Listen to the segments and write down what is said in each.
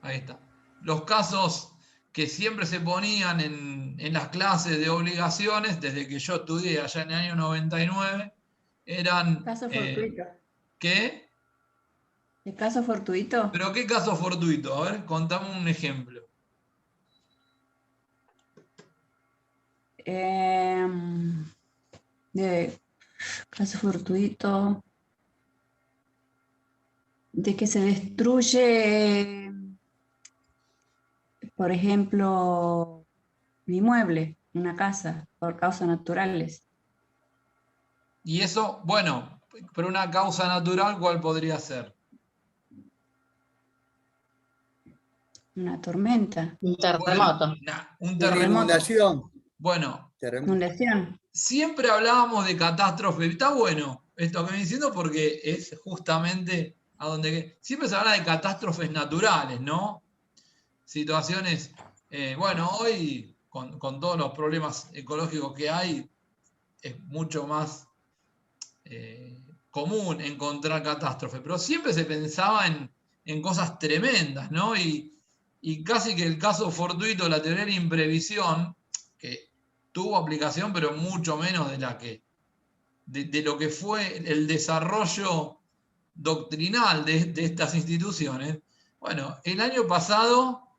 Ahí está. Los casos que siempre se ponían en las clases de obligaciones, desde que yo estudié allá en el año 99, eran... Caso fortuito. ¿Qué? ¿El caso fortuito? ¿Pero qué caso fortuito? A ver, contame un ejemplo. De caso fortuito. De que se destruye, por ejemplo, mi inmueble, una casa, por causas naturales. Y eso, bueno, pero una causa natural, ¿cuál podría ser? Una tormenta, Un Bueno, terremoto. un Una terremoto. inundación. Bueno, inundación. siempre hablábamos de catástrofe. Está bueno esto que me diciendo porque es justamente a donde... Siempre se habla de catástrofes naturales, ¿no? Situaciones... bueno, hoy con todos los problemas ecológicos que hay, es mucho más común encontrar catástrofe, pero siempre se pensaba en cosas tremendas, ¿no? Y casi que el caso fortuito, la teoría de la imprevisión, que tuvo aplicación, pero mucho menos de la que de lo que fue el desarrollo doctrinal de estas instituciones. Bueno, el año pasado,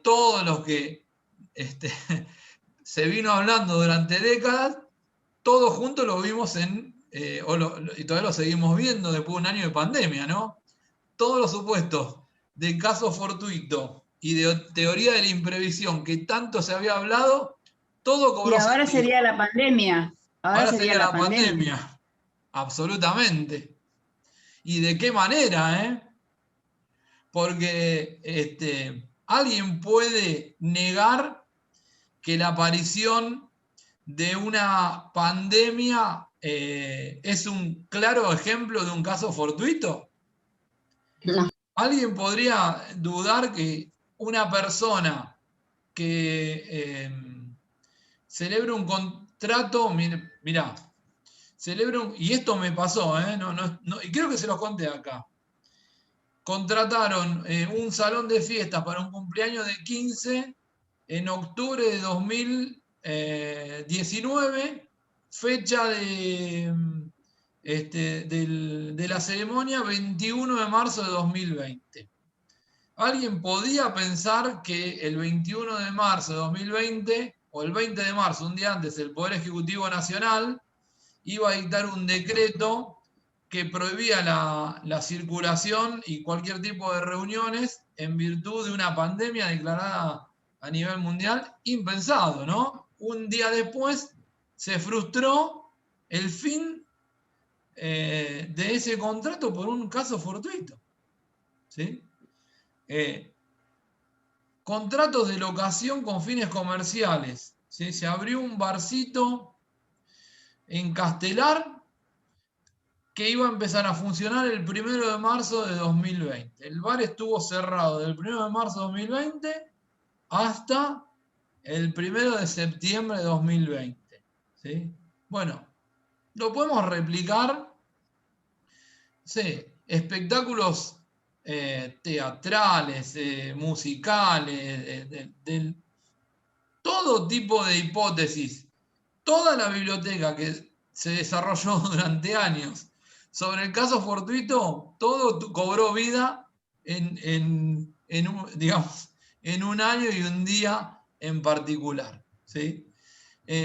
todos los que se vino hablando durante décadas, todos juntos lo vimos y todavía lo seguimos viendo después de un año de pandemia, ¿no? Todos los supuestos de caso fortuito y de teoría de la imprevisión que tanto se había hablado, todo Y cobró ahora sentido. sería la pandemia. Ahora Ahora sería sería la la pandemia. pandemia, absolutamente. ¿Y de qué manera, Porque alguien puede negar que la aparición de una pandemia es un claro ejemplo de un caso fortuito. No. ¿Alguien podría dudar que una persona que celebra un contrato, mirá, y esto me pasó, y creo que se los conté acá, contrataron un salón de fiestas para un cumpleaños de 15 en octubre de 2019, fecha de la ceremonia 21 de marzo de 2020. ¿Alguien podía pensar que el 21 de marzo de 2020 o el 20 de marzo, un día antes, el Poder Ejecutivo Nacional iba a dictar un decreto que prohibía la circulación y cualquier tipo de reuniones en virtud de una pandemia declarada a nivel mundial? Impensado, ¿no? Un día después se frustró el fin de ese contrato por un caso fortuito, ¿sí? Contratos de locación con fines comerciales, ¿sí? Se abrió un barcito en Castelar que iba a empezar a funcionar el 1 de marzo de 2020. El bar estuvo cerrado del 1 de marzo de 2020 hasta el 1 de septiembre de 2020. ¿Sí? Bueno, lo podemos replicar, sí, espectáculos teatrales, musicales, todo tipo de hipótesis. Toda la biblioteca que se desarrolló durante años sobre el caso fortuito, todo cobró vida digamos, en un año y un día en particular, ¿sí?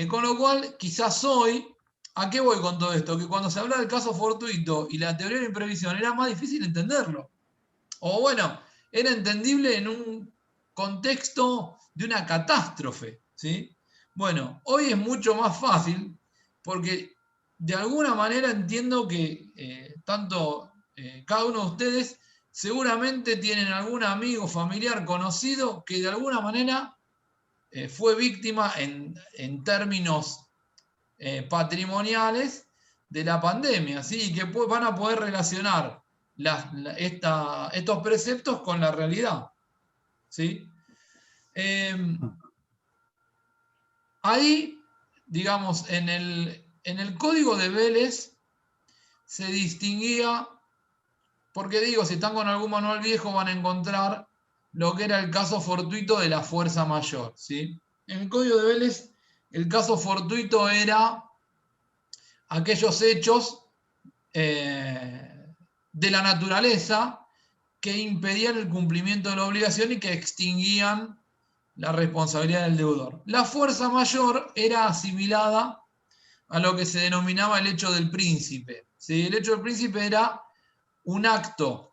Con lo cual, quizás hoy, ¿a qué voy con todo esto? Que cuando se habla del caso fortuito y la teoría de la imprevisión era más difícil entenderlo. O bueno, era entendible en un contexto de una catástrofe, ¿sí? Bueno, hoy es mucho más fácil porque de alguna manera entiendo que cada uno de ustedes seguramente tienen algún amigo, familiar, conocido que de alguna manera fue víctima en términos patrimoniales de la pandemia, ¿sí? Y que van a poder relacionar estos preceptos con la realidad, ¿sí? Ahí, digamos, en el código de Vélez se distinguía, porque digo, si están con algún manual viejo van a encontrar lo que era el caso fortuito de la fuerza mayor, ¿sí? En el Código de Vélez, el caso fortuito era aquellos hechos de la naturaleza que impedían el cumplimiento de la obligación y que extinguían la responsabilidad del deudor. La fuerza mayor era asimilada a lo que se denominaba el hecho del príncipe, ¿sí? El hecho del príncipe era un acto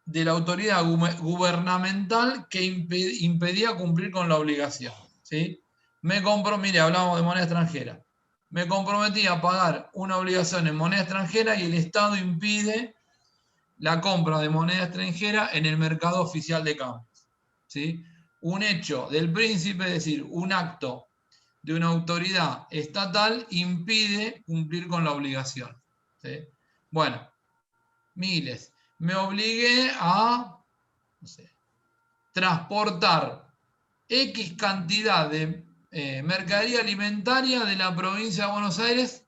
de la autoridad gubernamental que impedía cumplir con la obligación, ¿sí? Mire, hablamos de moneda extranjera. Me comprometí a pagar una obligación en moneda extranjera y el Estado impide la compra de moneda extranjera en el mercado oficial de cambios, ¿sí? Un hecho del príncipe, es decir, un acto de una autoridad estatal impide cumplir con la obligación, ¿sí? Bueno, miles. Me obligué a, no sé, transportar X cantidad de mercadería alimentaria de la provincia de Buenos Aires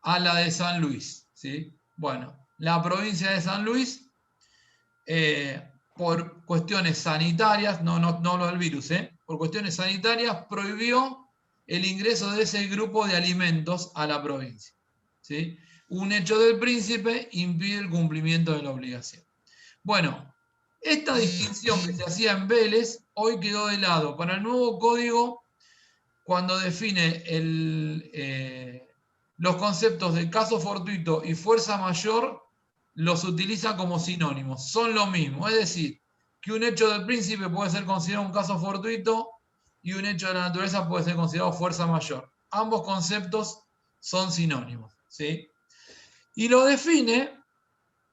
a la de San Luis, ¿sí? Bueno, la provincia de San Luis, por cuestiones sanitarias, no lo del virus, por cuestiones sanitarias, prohibió el ingreso de ese grupo de alimentos a la provincia, ¿sí? Un hecho del príncipe impide el cumplimiento de la obligación. Bueno, esta distinción que se hacía en Vélez hoy quedó de lado. Para el nuevo código, cuando define los conceptos de caso fortuito y fuerza mayor, los utiliza como sinónimos. Son lo mismo. Es decir, que un hecho del príncipe puede ser considerado un caso fortuito y un hecho de la naturaleza puede ser considerado fuerza mayor. Ambos conceptos son sinónimos, ¿sí? Y lo define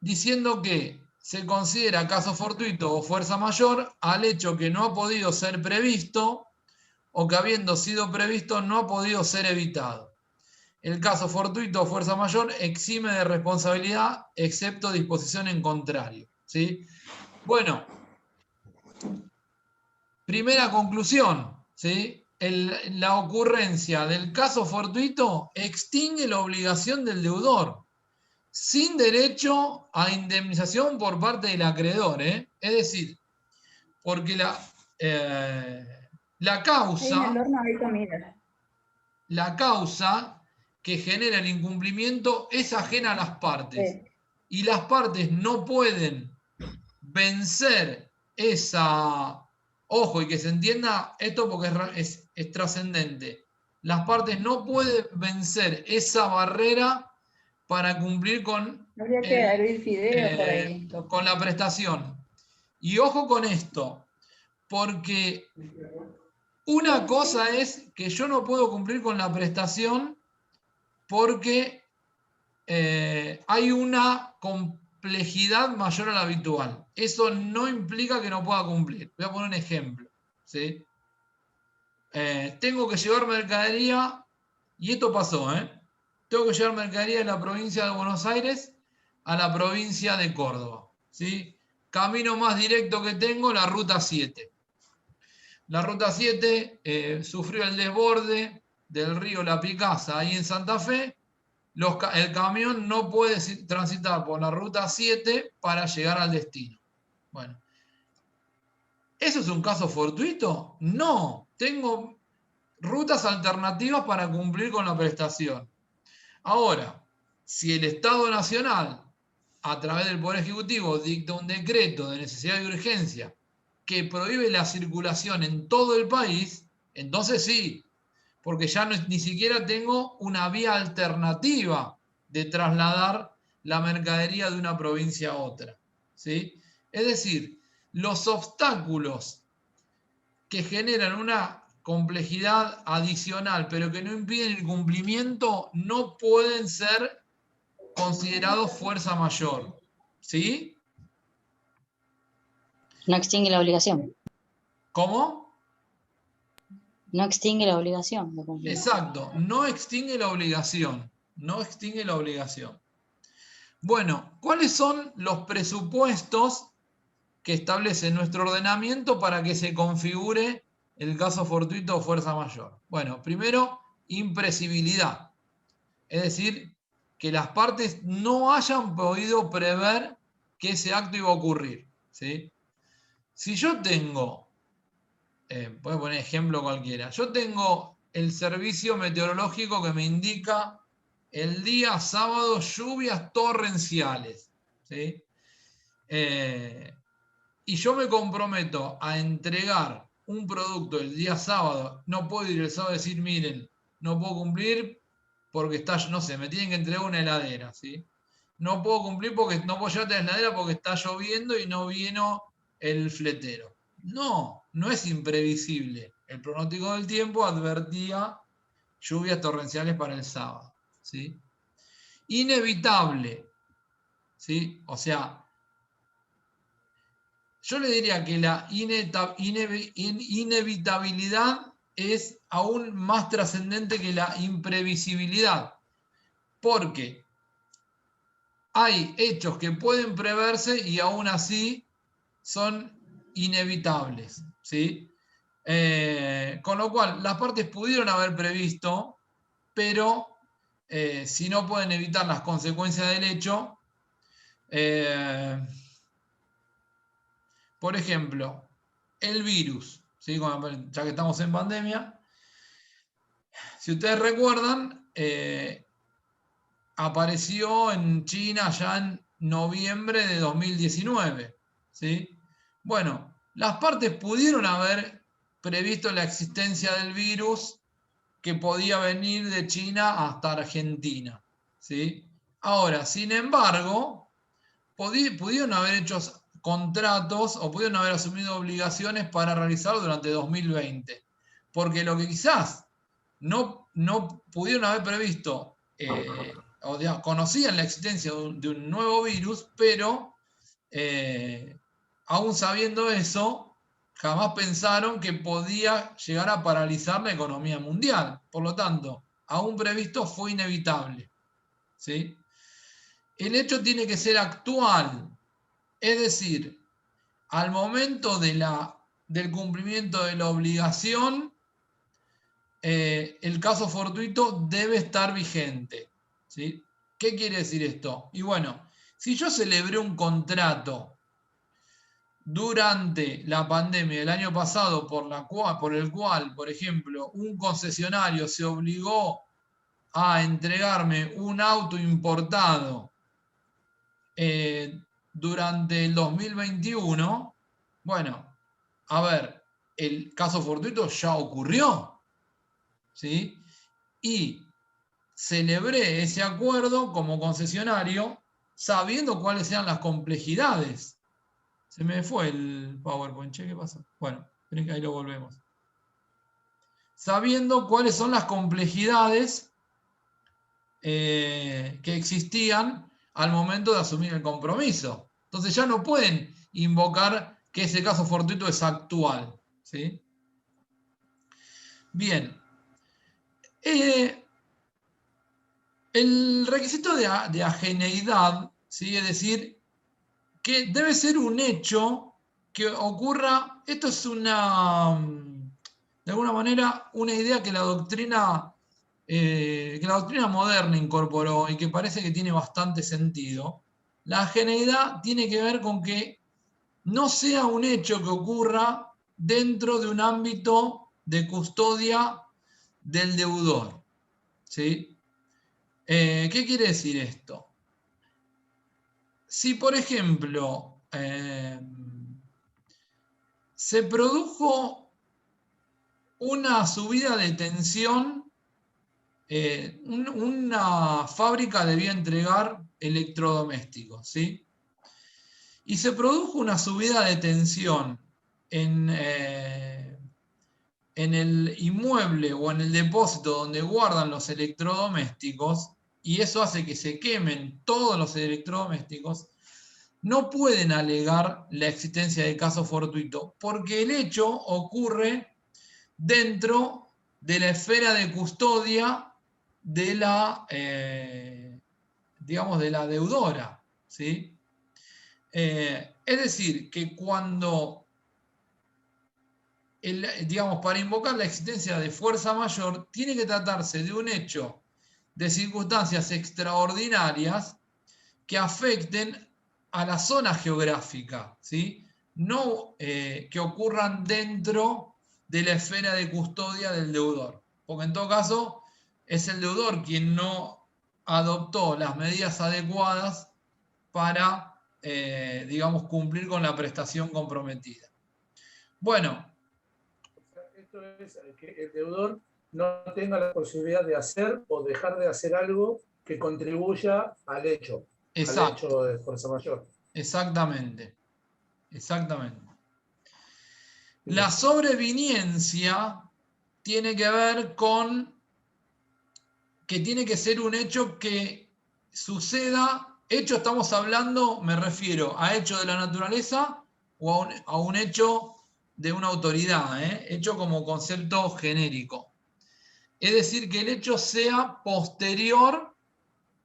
diciendo que se considera caso fortuito o fuerza mayor al hecho que no ha podido ser previsto o que habiendo sido previsto no ha podido ser evitado. El caso fortuito o fuerza mayor exime de responsabilidad excepto disposición en contrario, ¿sí? Bueno, primera conclusión, ¿sí? La ocurrencia del caso fortuito extingue la obligación del deudor, sin derecho a indemnización por parte del acreedor, ¿eh? Es decir, porque la Ahí en el causa, horno hay comida. la causa que genera el incumplimiento es ajena a las partes. Sí. Y las partes no pueden vencer esa... Ojo, y que se entienda esto porque es trascendente. Las partes no pueden vencer esa barrera para cumplir Habría que hervir fideos por ahí. con la prestación. Y ojo con esto, porque una cosa es que yo no puedo cumplir con la prestación porque hay una complejidad mayor a la habitual. Eso no implica que no pueda cumplir. Voy a poner un ejemplo, ¿sí? Tengo que llevar mercadería, y esto pasó, tengo que llevar mercadería de la provincia de Buenos Aires a la provincia de Córdoba, ¿sí? Camino más directo que tengo, la ruta 7. La ruta 7 sufrió el desborde del río La Picasa, ahí en Santa Fe. El camión no puede transitar por la ruta 7 para llegar al destino. Bueno, ¿eso es un caso fortuito? No, tengo rutas alternativas para cumplir con la prestación. Ahora, si el Estado Nacional, a través del Poder Ejecutivo, dicta un decreto de necesidad y urgencia que prohíbe la circulación en todo el país, entonces sí, porque ya ni siquiera tengo una vía alternativa de trasladar la mercadería de una provincia a otra, ¿sí? Es decir, los obstáculos que generan una complejidad adicional, pero que no impiden el cumplimiento, no pueden ser considerados fuerza mayor, ¿sí? No extingue la obligación. ¿Cómo? No extingue la obligación de cumplir. Exacto, no extingue la obligación, no extingue la obligación. Bueno, ¿cuáles son los presupuestos que establece nuestro ordenamiento para que se configure el caso fortuito o fuerza mayor? Bueno, primero, impresibilidad. Es decir, que las partes no hayan podido prever que ese acto iba a ocurrir, ¿sí? Si yo tengo, voy a poner ejemplo cualquiera, yo tengo el servicio meteorológico que me indica el día sábado lluvias torrenciales, ¿sí? Y yo me comprometo a entregar un producto el día sábado, no puedo ir el sábado y decir, miren, no puedo cumplir porque está, no sé, me tienen que entregar una heladera, ¿sí? No puedo cumplir porque no puedo llevarte la heladera porque está lloviendo y no vino el fletero. No, no es imprevisible. El pronóstico del tiempo advertía lluvias torrenciales para el sábado, ¿sí? Inevitable, ¿sí? O sea, yo le diría que la inevitabilidad es aún más trascendente que la imprevisibilidad, porque hay hechos que pueden preverse y aún así son inevitables, ¿sí? Con lo cual, las partes pudieron haber previsto, pero si no pueden evitar las consecuencias del hecho, por ejemplo, el virus, ¿sí? Ya que estamos en pandemia, si ustedes recuerdan, apareció en China ya en noviembre de 2019, ¿sí? Bueno, las partes pudieron haber previsto la existencia del virus que podía venir de China hasta Argentina, ¿sí? Ahora, sin embargo, pudieron haber hecho contratos o pudieron haber asumido obligaciones para realizarlo durante 2020, porque lo que quizás no pudieron haber previsto, o digamos, conocían la existencia de un nuevo virus, pero aún sabiendo eso, jamás pensaron que podía llegar a paralizar la economía mundial. Por lo tanto, aún previsto fue inevitable, ¿sí? El hecho tiene que ser actual, es decir, al momento del cumplimiento de la obligación, el caso fortuito debe estar vigente, ¿sí? ¿Qué quiere decir esto? Y bueno, si yo celebré un contrato durante la pandemia del año pasado por el cual, por ejemplo, un concesionario se obligó a entregarme un auto importado durante el 2021, bueno, a ver, el caso fortuito ya ocurrió, ¿sí? Y celebré ese acuerdo como concesionario sabiendo cuáles eran las complejidades. Se me fue el PowerPoint, che, ¿qué pasó? Bueno, ahí lo volvemos. Sabiendo cuáles son las complejidades que existían al momento de asumir el compromiso. Entonces ya no pueden invocar que ese caso fortuito es actual, ¿sí? Bien. El requisito de ajeneidad, ¿sí? Es decir, que debe ser un hecho que ocurra. Esto es de alguna manera, una idea que la doctrina moderna incorporó y que parece que tiene bastante sentido. La ajeneidad tiene que ver con que no sea un hecho que ocurra dentro de un ámbito de custodia del deudor, ¿sí? ¿Qué quiere decir esto? Si, por ejemplo, se produjo una subida de tensión, una fábrica debía entregar electrodomésticos, ¿sí? Y se produjo una subida de tensión en el inmueble o en el depósito donde guardan los electrodomésticos, y eso hace que se quemen todos los electrodomésticos, no pueden alegar la existencia de caso fortuito, porque el hecho ocurre dentro de la esfera de custodia de la, digamos, de la deudora, ¿sí? Es decir, que cuando, digamos, para invocar la existencia de fuerza mayor, tiene que tratarse de un hecho de circunstancias extraordinarias que afecten a la zona geográfica, ¿sí? no que ocurran dentro de la esfera de custodia del deudor. Porque en todo caso es el deudor quien no adoptó las medidas adecuadas para, digamos, cumplir con la prestación comprometida. Bueno. Esto es que el deudor no tenga la posibilidad de hacer o dejar de hacer algo que contribuya al hecho de fuerza mayor. Exactamente. Exactamente. La sobreviniencia tiene que ver con que tiene que ser un hecho que suceda. Hecho, estamos hablando, me refiero a hecho de la naturaleza o a un hecho de una autoridad, hecho como concepto genérico. Es decir, que el hecho sea posterior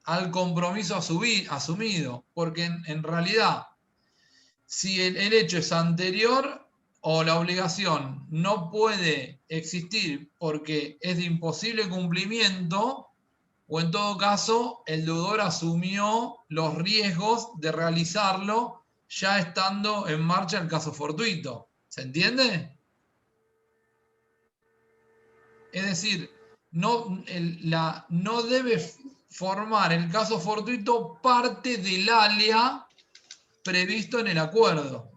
al compromiso asumido, porque en realidad, si el hecho es anterior o la obligación no puede existir porque es de imposible cumplimiento, o en todo caso el deudor asumió los riesgos de realizarlo ya estando en marcha el caso fortuito. ¿Se entiende? Es decir, no debe formar el caso fortuito parte del alea previsto en el acuerdo.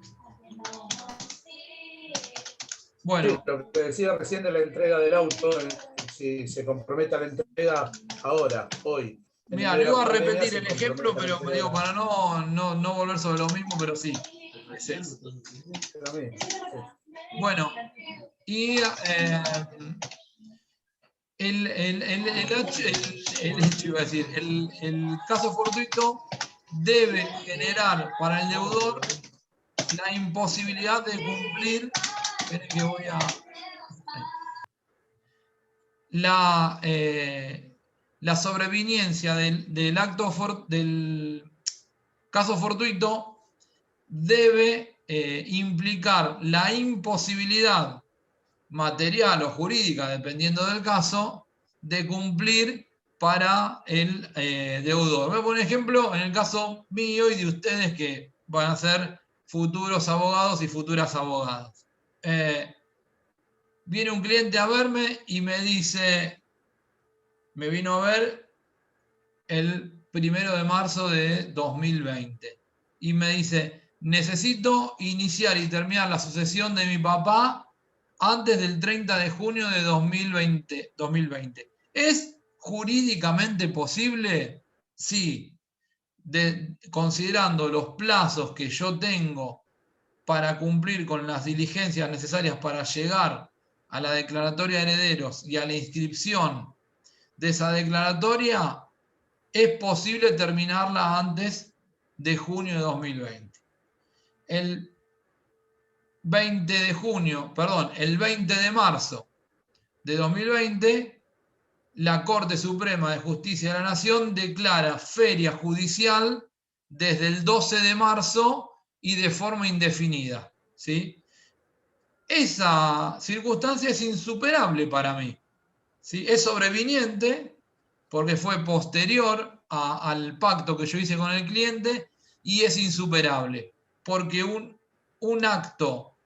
Bueno. Sí, lo que decía recién de la entrega del auto, si se compromete a la entrega ahora, hoy. Mira, no iba a repetir el ejemplo, pero me digo, para no volver sobre lo mismo, pero sí. Es eso. Bueno, y el caso fortuito debe generar para el deudor la imposibilidad de cumplir. Esperen que voy a. La sobreviniencia del caso fortuito debe implicar la imposibilidad material o jurídica, dependiendo del caso, de cumplir para el deudor. Voy a poner un ejemplo en el caso mío y de ustedes que van a ser futuros abogados y futuras abogadas. Viene un cliente a verme y me dice, me vino a ver el 1 de marzo de 2020 y me dice, necesito iniciar y terminar la sucesión de mi papá antes del 30 de junio de 2020. ¿Es jurídicamente posible? Sí. Considerando los plazos que yo tengo para cumplir con las diligencias necesarias para llegar a la declaratoria de herederos y a la inscripción de esa declaratoria, es posible terminarla antes de junio de 2020. El 20 de marzo de 2020, la Corte Suprema de Justicia de la Nación declara feria judicial desde el 12 de marzo y de forma indefinida, ¿sí? Esa circunstancia es insuperable para mí, ¿sí? Es sobreviniente porque fue posterior al pacto que yo hice con el cliente y es insuperable porque un acto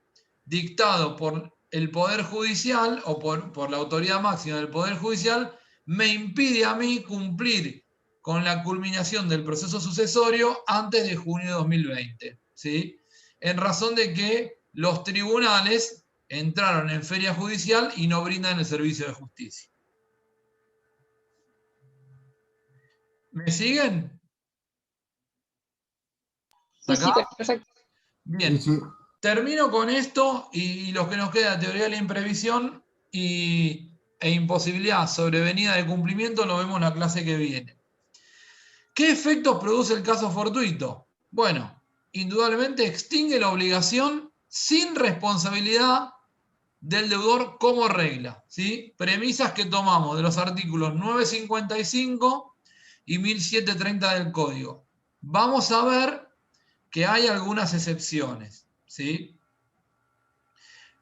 dictado por el Poder Judicial o por la autoridad máxima del Poder Judicial me impide a mí cumplir con la culminación del proceso sucesorio antes de junio de 2020, ¿sí? En razón de que los tribunales entraron en feria judicial y no brindan el servicio de justicia. ¿Me siguen? Sí, sí, perfecto. Bien. Sí. Termino con esto y lo que nos queda, teoría de la imprevisión e imposibilidad sobrevenida de cumplimiento, lo vemos en la clase que viene. ¿Qué efectos produce el caso fortuito? Bueno, indudablemente extingue la obligación sin responsabilidad del deudor como regla, ¿sí? Premisas que tomamos de los artículos 955 y 1730 del Código. Vamos a ver que hay algunas excepciones, ¿sí?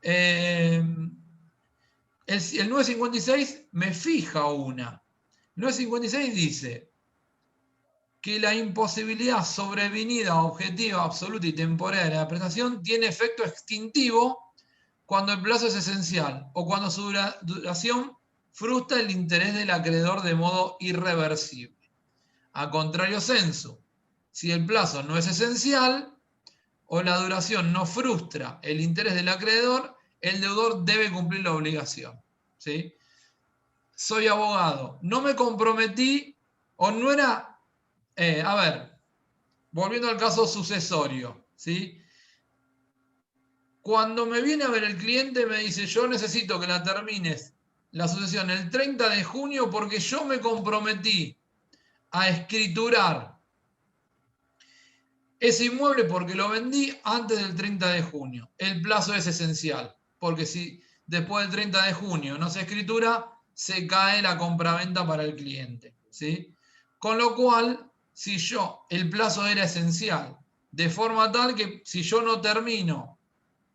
El 956 me fija una. El 956 dice que la imposibilidad sobrevenida, objetiva, absoluta y temporal de la prestación tiene efecto extintivo cuando el plazo es esencial o cuando su duración frustra el interés del acreedor de modo irreversible. A contrario sensu, si el plazo no es esencial o la duración no frustra el interés del acreedor, el deudor debe cumplir la obligación. ¿Sí? Soy abogado, no me comprometí o no era... a ver, volviendo al caso sucesorio, ¿sí? Cuando me viene a ver el cliente me dice, yo necesito que la termines la sucesión el 30 de junio porque yo me comprometí a escriturar ese inmueble porque lo vendí antes del 30 de junio. El plazo es esencial, porque si después del 30 de junio no se escritura, se cae la compraventa para el cliente, ¿sí? Con lo cual, si el plazo era esencial, de forma tal que si yo no termino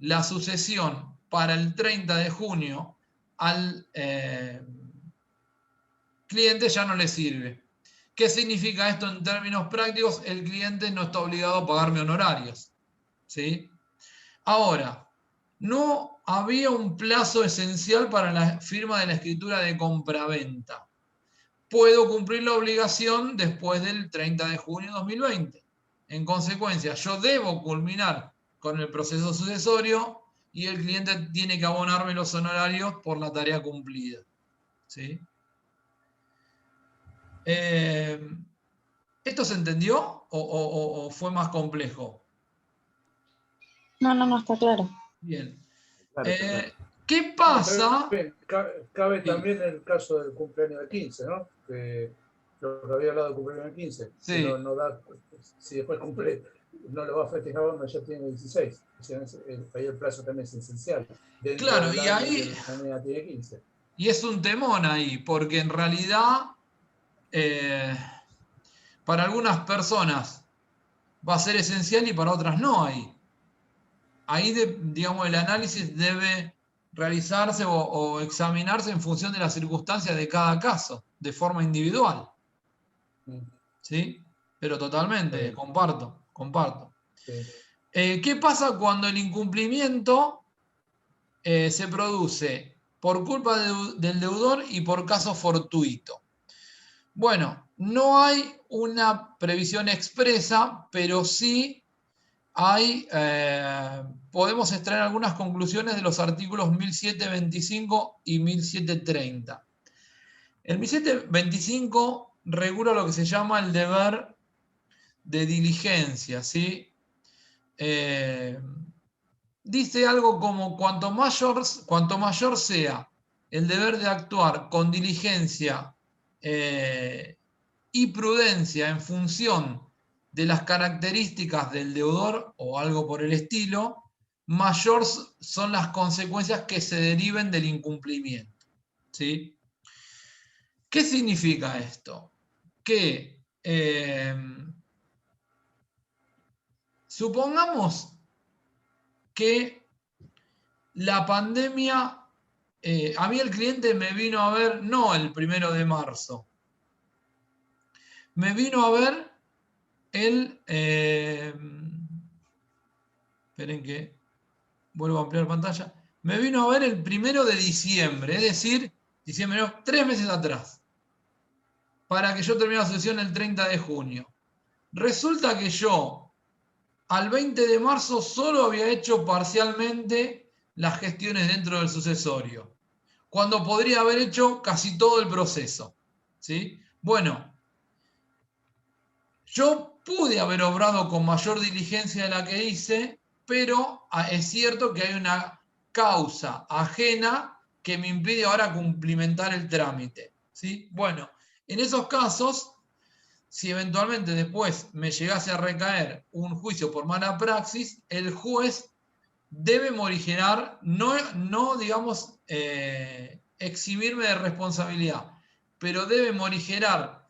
la sucesión para el 30 de junio, al cliente ya no le sirve. ¿Qué significa esto en términos prácticos? El cliente no está obligado a pagarme honorarios, ¿sí? Ahora, no había un plazo esencial para la firma de la escritura de compraventa. Puedo cumplir la obligación después del 30 de junio de 2020. En consecuencia, yo debo culminar con el proceso sucesorio y el cliente tiene que abonarme los honorarios por la tarea cumplida, ¿sí? ¿Esto se entendió o fue más complejo? No, está claro. Bien. Claro, claro. ¿Qué pasa? Cabe también el caso del cumpleaños de 15, ¿no? Que lo que había hablado del cumpleaños de 15. Sí. Que no da, si después cumple, no lo va a festejar cuando ya tiene 16. O sea, ahí el plazo también es esencial. Claro, y ahí... La niña tiene 15. Y es un temón ahí, porque en realidad para algunas personas va a ser esencial y para otras no ahí. Ahí, digamos, el análisis debe realizarse o examinarse en función de las circunstancias de cada caso, de forma individual. ¿Sí? Pero totalmente, sí. Comparto. Sí. ¿Qué pasa cuando el incumplimiento se produce por culpa del deudor y por caso fortuito? Bueno, no hay una previsión expresa, pero sí hay, podemos extraer algunas conclusiones de los artículos 1725 y 1730. El 1725 regula lo que se llama el deber de diligencia, ¿sí? Dice algo como cuanto mayor sea el deber de actuar con diligencia y prudencia en función de las características del deudor o algo por el estilo, mayor son las consecuencias que se deriven del incumplimiento, ¿sí? ¿Qué significa esto? Que supongamos que la pandemia, a mí el cliente me vino a ver no el 1 de marzo, me vino a ver esperen que vuelvo a ampliar pantalla. Me vino a ver el 1 de diciembre, es decir, diciembre, no, 3 meses atrás, para que yo termine la sesión el 30 de junio. Resulta que yo, al 20 de marzo, solo había hecho parcialmente las gestiones dentro del sucesorio, cuando podría haber hecho casi todo el proceso, ¿sí? Bueno, yo pude haber obrado con mayor diligencia de la que hice, pero es cierto que hay una causa ajena que me impide ahora cumplimentar el trámite, ¿sí? Bueno, en esos casos, si eventualmente después me llegase a recaer un juicio por mala praxis, el juez debe morigerar, no digamos, eximirme de responsabilidad, pero debe morigerar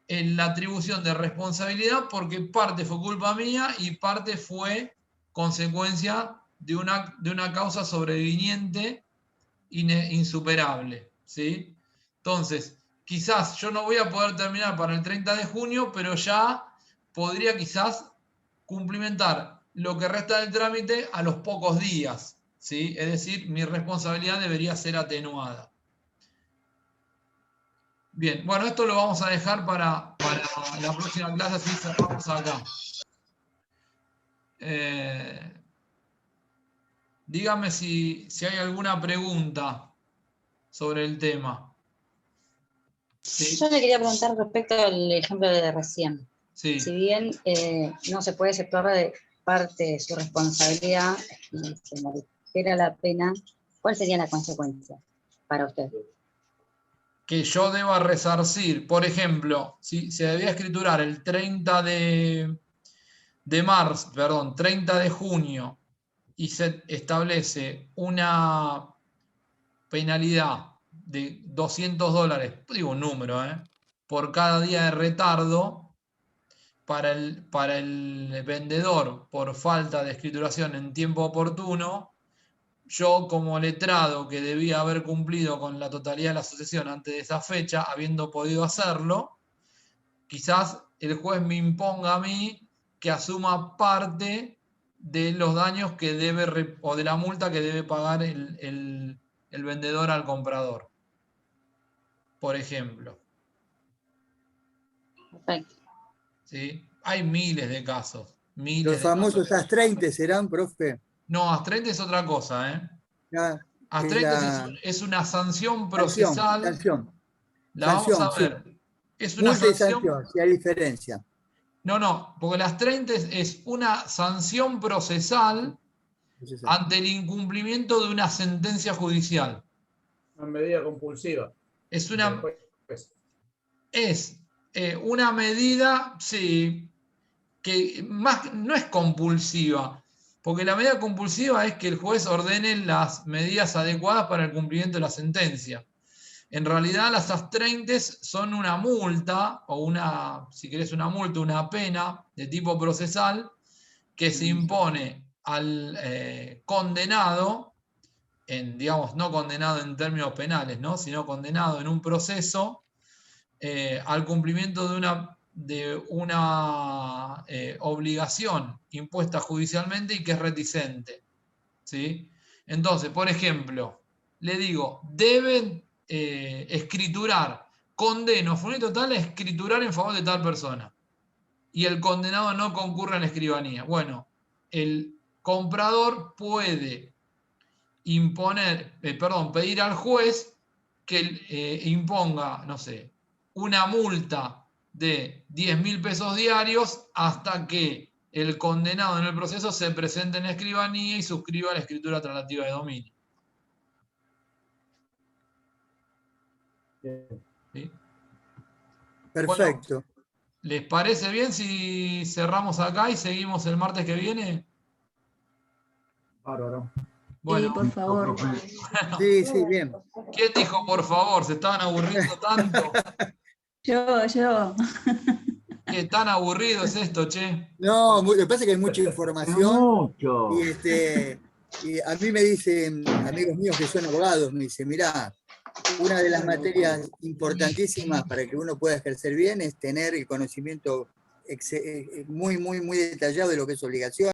en la atribución de responsabilidad porque parte fue culpa mía y parte fue consecuencia de una causa sobreviniente insuperable, ¿sí? Entonces, quizás yo no voy a poder terminar para el 30 de junio, pero ya podría quizás cumplimentar lo que resta del trámite a los pocos días, ¿sí? Es decir, mi responsabilidad debería ser atenuada. Bien, bueno, esto lo vamos a dejar para la próxima clase, así cerramos acá. Dígame si hay alguna pregunta sobre el tema. ¿Sí? Yo le quería preguntar respecto al ejemplo de recién. Sí. Si bien no se puede exceptuar de parte de su responsabilidad y se modificara la pena, ¿cuál sería la consecuencia para usted? Que yo deba resarcir, por ejemplo, si se debía escriturar el 30 de marzo, perdón, 30 de junio, y se establece una penalidad de $200, digo un número, por cada día de retardo para el vendedor por falta de escrituración en tiempo oportuno, yo como letrado que debía haber cumplido con la totalidad de la sucesión antes de esa fecha, habiendo podido hacerlo, quizás el juez me imponga a mí que asuma parte de los daños que debe, o de la multa que debe pagar el vendedor al comprador, por ejemplo. Perfecto. ¿Sí? Hay miles de casos. Los famosos AS30 serán, profe. No, AS30 es otra cosa, ¿eh? AS30 es una sanción procesal. Sanción. La vamos a ver. Sí. Es una multa y sanción, si hay diferencia. No, porque las 30 es una sanción procesal ante el incumplimiento de una sentencia judicial. Una medida compulsiva. Es una medida, sí, que más no es compulsiva, porque la medida compulsiva es que el juez ordene las medidas adecuadas para el cumplimiento de la sentencia. En realidad las AS30 son una multa, o si querés una multa, una pena de tipo procesal que se impone al condenado, digamos, no condenado en términos penales, ¿no? Sino condenado en un proceso al cumplimiento de una obligación impuesta judicialmente y que es reticente, ¿sí? Entonces, por ejemplo, le digo, deben escriturar, condeno, fulano total a escriturar en favor de tal persona, y el condenado no concurre en la escribanía. Bueno, el comprador puede pedir al juez que imponga, no sé, una multa de 10.000 pesos diarios hasta que el condenado en el proceso se presente en la escribanía y suscriba la escritura traslativa de dominio. ¿Sí? Perfecto. Bueno, ¿les parece bien si cerramos acá y seguimos el martes que viene? Bárbaro. Bueno, sí, por favor. Sí, bien. ¿Quién dijo por favor? ¿Se estaban aburriendo tanto? Yo. ¿Qué tan aburrido es esto, che? No, lo que pasa es que hay mucha información. Mucho. Y a mí me dicen, amigos míos que son abogados, me dicen, mirá, una de las materias importantísimas para que uno pueda ejercer bien es tener el conocimiento muy, muy, muy detallado de lo que es obligación.